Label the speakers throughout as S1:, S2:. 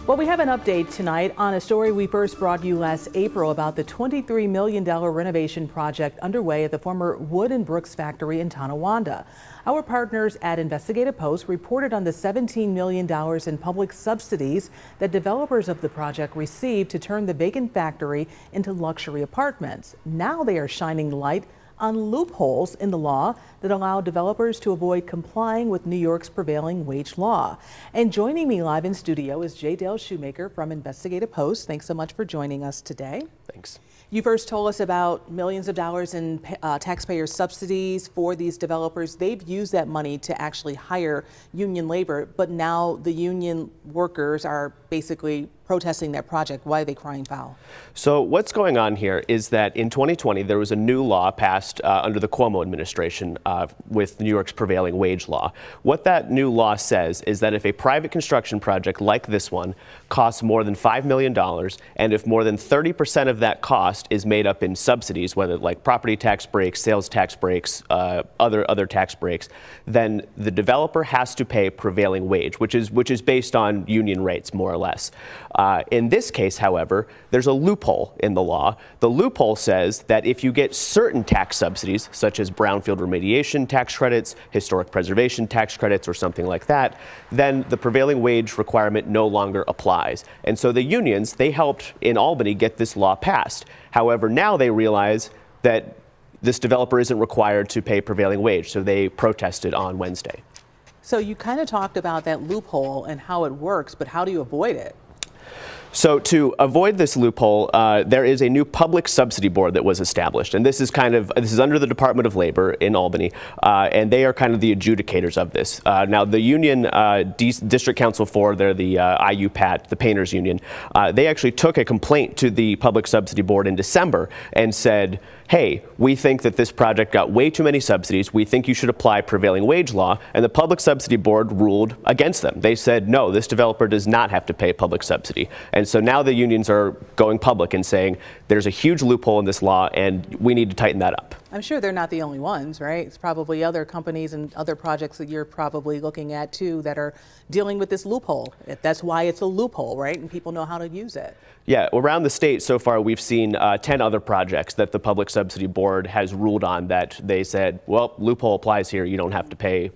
S1: Well, we have an update tonight on a story we first brought you last April about the $23 million renovation project underway at the former Wood and Brooks factory in Tonawanda. Our partners at Investigative Post reported on the $17 million in public subsidies that developers of the project received to turn the vacant factory into luxury apartments. Now they are shining light on loopholes in the law that allow developers to avoid complying with New York's prevailing wage law. And joining me live in studio is Dale Shoemaker from Investigative Post. Thanks so much for joining us today.
S2: Thanks.
S1: You first told us about millions of dollars in taxpayer subsidies for these developers. They've used that money to actually hire union labor, but now the union workers are basically protesting that project. Why are they crying foul?
S2: So what's going on here is that in 2020, there was a new law passed under the Cuomo administration with New York's prevailing wage law. What that new law says is that if a private construction project like this one costs more than $5 million, and if more than 30% of that cost is made up in subsidies, whether like property tax breaks, sales tax breaks, other tax breaks, then the developer has to pay prevailing wage, which is based on union rates, more or less. In this case, however, there's a loophole in the law. The loophole says that if you get certain tax subsidies, such as brownfield remediation tax credits, historic preservation tax credits, or something like that, then the prevailing wage requirement no longer applies. And so the unions, they helped in Albany get this law passed. However, now they realize that this developer isn't required to pay prevailing wage, so they protested on Wednesday.
S1: So you kind of talked about that loophole and how it works, but how do you avoid it?
S2: So to avoid this loophole, there is a new public subsidy board that was established, and this is under the Department of Labor in Albany, and they are kind of the adjudicators of this. Now, the union, District Council 4, they're the IUPAT, the painters union. They actually took a complaint to the public subsidy board in December and said, hey, we think that this project got way too many subsidies. We think you should apply prevailing wage law. And the public subsidy board ruled against them. They said, no, this developer does not have to pay public subsidy. And so now the unions are going public and saying there's a huge loophole in this law and we need to tighten that up.
S1: I'm sure they're not the only ones, right? It's probably other companies and other projects that you're probably looking at too that are dealing with this loophole. That's why it's a loophole, right? And people know how to use it.
S2: Yeah, around the state so far we've seen 10 other projects that the Public Subsidy Board has ruled on that they said, well, loophole applies here, you don't have to pay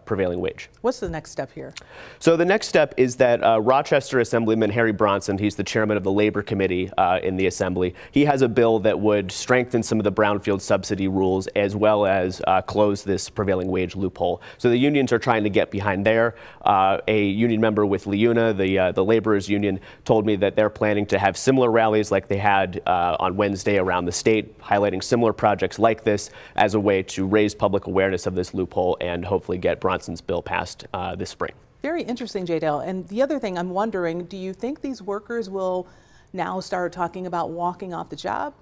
S2: prevailing wage.
S1: What's the next step here?
S2: So the next step is that Rochester Assemblyman Harry Bronson, he's the chairman of the Labor Committee in the Assembly, he has a bill that would strengthen some of the brownfield subsidy rules as well as close this prevailing wage loophole. So the unions are trying to get behind there. A union member with LIUNA, the laborers union, told me that they're planning to have similar rallies like they had on Wednesday around the state, highlighting similar projects like this as a way to raise public awareness of this loophole and hopefully get Bronson's bill passed this spring.
S1: Very interesting, Dale. And the other thing I'm wondering, do you think these workers will now start talking about walking off the job?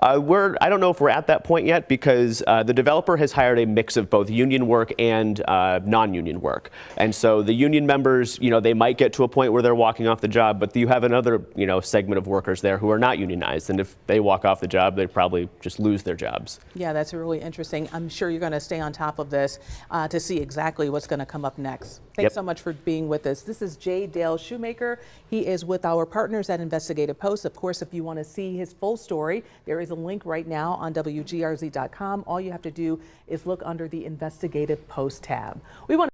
S2: I don't know if we're at that point yet because the developer has hired a mix of both union work and non-union work. And so the union members, they might get to a point where they're walking off the job, but you have another, segment of workers there who are not unionized. And if they walk off the job, they probably just lose their jobs.
S1: Yeah, that's really interesting. I'm sure you're going to stay on top of this to see exactly what's going to come up next. Thanks so much for being with us. This is Dale Shoemaker. He is with our partners at Investigative Post. Of course, if you want to see his full story, there is a link right now on WGRZ.com. All you have to do is look under the Investigative Post tab. We want